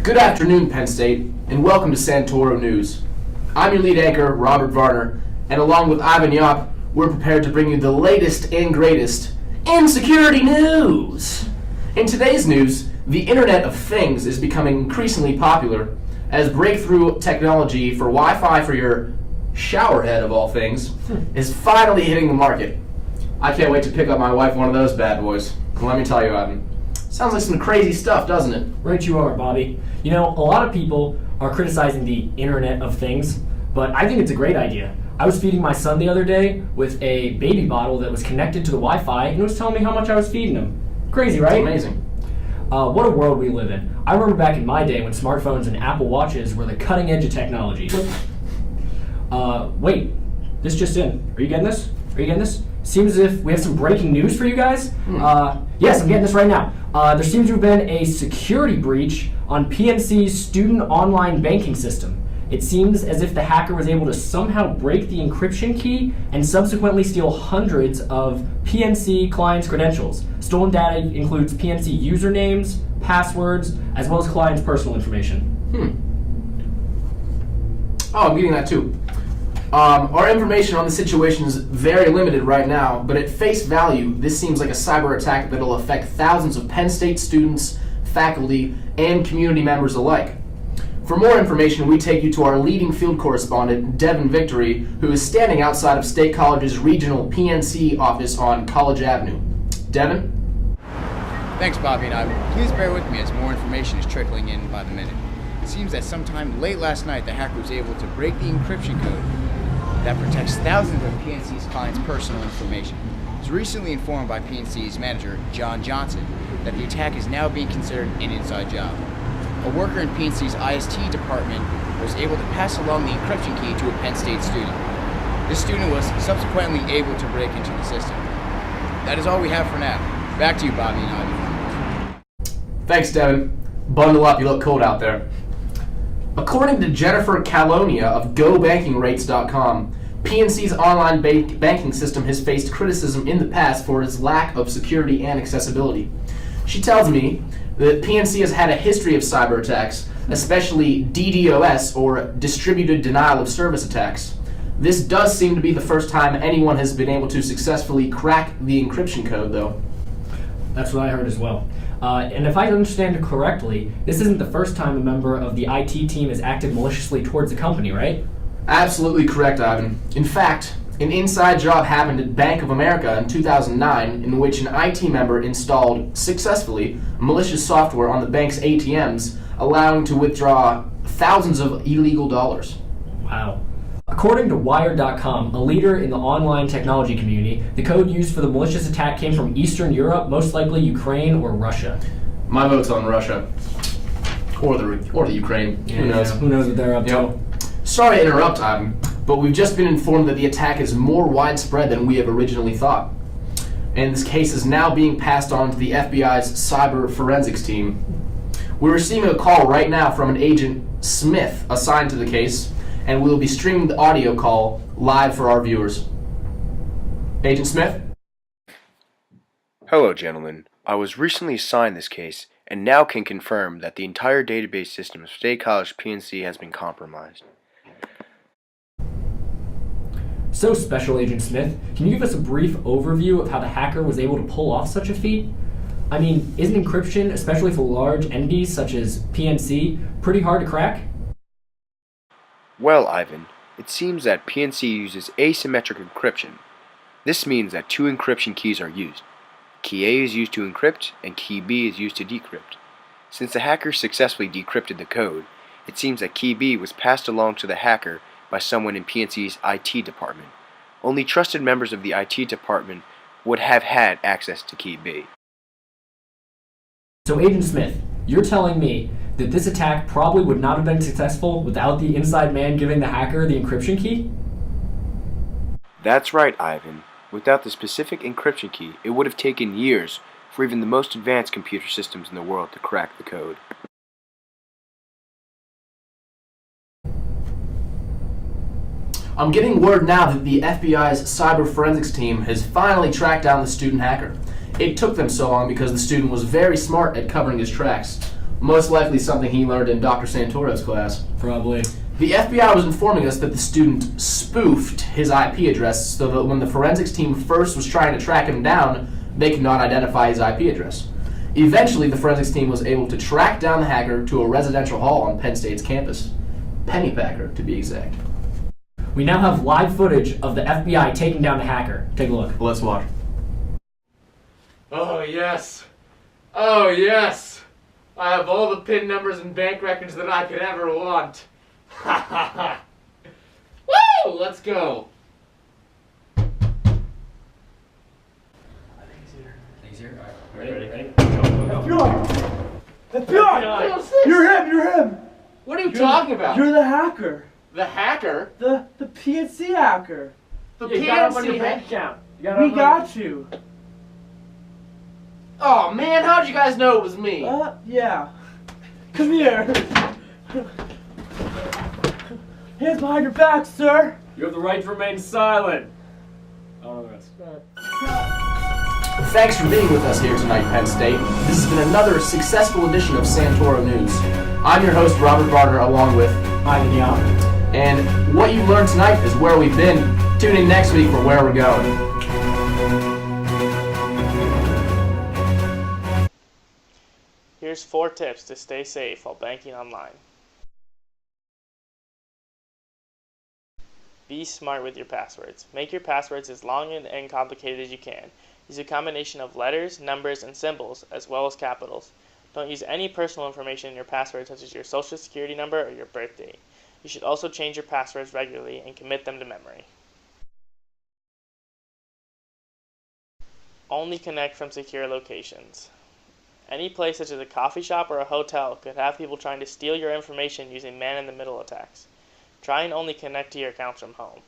Good afternoon, Penn State, and welcome to Santoro News. I'm your lead anchor, Robert Varner, and along with Ivan Yop, we're prepared to bring you the latest and greatest in security news. In today's news, the Internet of Things is becoming increasingly popular as breakthrough technology for Wi-Fi for your shower head, of all things, is finally hitting the market. I can't wait to pick up my wife one of those bad boys. And let me tell you, Ivan, sounds like some crazy stuff, doesn't it? Right you are, Bobby. You know, a lot of people are criticizing the Internet of Things, but I think it's a great idea. I was feeding my son the other day with a baby bottle that was connected to the Wi-Fi, and it was telling me how much I was feeding him. Crazy, right? It's amazing. What a world we live in. I remember back in my day when smartphones and Apple Watches were the cutting edge of technology. Wait, this just in. Are you getting this? Seems as if we have some breaking news for you guys. Yes, I'm getting this right now. There seems to have been a security breach on PNC's student online banking system. It seems as if the hacker was able to somehow break the encryption key and subsequently steal hundreds of PNC clients' credentials. Stolen data includes PNC usernames, passwords, as well as clients' personal information. Oh, I'm getting that too. Our information on the situation is very limited right now, but at face value, this seems like a cyber attack that will affect thousands of Penn State students, faculty, and community members alike. For more information, we take you to our leading field correspondent, Devin Victory, who is standing outside of State College's regional PNC office on College Avenue. Devin? Thanks, Bobby and Ivan. Please bear with me as more information is trickling in by the minute. It seems that sometime late last night, the hacker was able to break the encryption code that protects thousands of PNC's clients' personal information. I was recently informed by PNC's manager, John Johnson, that the attack is now being considered an inside job. A worker in PNC's IST department was able to pass along the encryption key to a Penn State student. This student was subsequently able to break into the system. That is all we have for now. Back to you, Bobby and Ivan. Thanks, Devin. Bundle up, you look cold out there. According to Jennifer Calonia of GoBankingRates.com, PNC's online banking system has faced criticism in the past for its lack of security and accessibility. She tells me that PNC has had a history of cyber attacks, especially DDoS, or Distributed Denial of Service attacks. This does seem to be the first time anyone has been able to successfully crack the encryption code, though. That's what I heard as well. And if I understand it correctly, this isn't the first time a member of the IT team has acted maliciously towards the company, right? Absolutely correct, Ivan. In fact, an inside job happened at Bank of America in 2009 in which an IT member installed, successfully, malicious software on the bank's ATMs, allowing to withdraw thousands of illegal dollars. Wow. According to Wired.com, a leader in the online technology community, the code used for the malicious attack came from Eastern Europe, most likely Ukraine or Russia. My vote's on Russia. Or the Ukraine. Yeah, Who knows? Who knows what they're up to? Sorry to interrupt, Ivan, but we've just been informed that the attack is more widespread than we have originally thought. And this case is now being passed on to the FBI's cyber forensics team. We're receiving a call right now from an Agent Smith assigned to the case, and we'll be streaming the audio call live for our viewers. Agent Smith? Hello, gentlemen. I was recently assigned this case, and now can confirm that the entire database system of State College PNC has been compromised. So, Special Agent Smith, can you give us a brief overview of how the hacker was able to pull off such a feat? I mean, isn't encryption, especially for large entities such as PNC, pretty hard to crack? Well, Ivan, it seems that PNC uses asymmetric encryption. This means that two encryption keys are used. Key A is used to encrypt, and key B is used to decrypt. Since the hacker successfully decrypted the code, it seems that key B was passed along to the hacker by someone in PNC's IT department. Only trusted members of the IT department would have had access to key B. So, Agent Smith, you're telling me that this attack probably would not have been successful without the inside man giving the hacker the encryption key? That's right, Ivan. Without the specific encryption key, it would have taken years for even the most advanced computer systems in the world to crack the code. I'm getting word now that the FBI's cyber forensics team has finally tracked down the student hacker. It took them so long because the student was very smart at covering his tracks. Most likely something he learned in Dr. Santoro's class. Probably. The FBI was informing us that the student spoofed his IP address so that when the forensics team first was trying to track him down, they could not identify his IP address. Eventually, the forensics team was able to track down the hacker to a residential hall on Penn State's campus. Pennypacker, to be exact. We now have live footage of the FBI taking down the hacker. Take a look. Let's watch. Oh, yes. Oh, yes. I have all the PIN numbers and bank records that I could ever want. Ha ha ha. Woo! Let's go. Ready? FBI! You're him! What are you talking about? You're the hacker. The hacker? The PNC hacker. The You got up on your PNC bank hacker? account. We got you. Oh man, how'd you guys know it was me? Yeah. Come here. Hands behind your back, sir. You have the right to remain silent. I don't know the rest. Thanks for being with us here tonight, Penn State. This has been another successful edition of Santoro News. I'm your host, Robert Varner, along with Ivan Yop. And what you've learned tonight is where we've been. Tune in next week for where we're going. Here's 4 tips to stay safe while banking online. Be smart with your passwords. Make your passwords as long and complicated as you can. Use a combination of letters, numbers, and symbols, as well as capitals. Don't use any personal information in your password, such as your social security number or your birth date. You should also change your passwords regularly and commit them to memory. Only connect from secure locations. Any place such as a coffee shop or a hotel could have people trying to steal your information using man-in-the-middle attacks. Try and only connect to your accounts from home.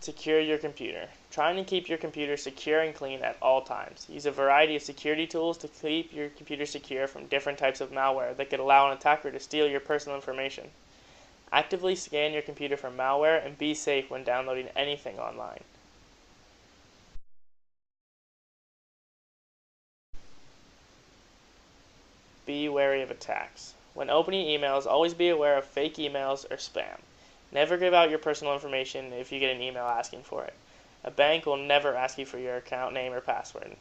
Secure your computer. Try and keep your computer secure and clean at all times. Use a variety of security tools to keep your computer secure from different types of malware that could allow an attacker to steal your personal information. Actively scan your computer for malware and be safe when downloading anything online. Be wary of attacks. When opening emails, always be aware of fake emails or spam. Never give out your personal information if you get an email asking for it. A bank will never ask you for your account name or password.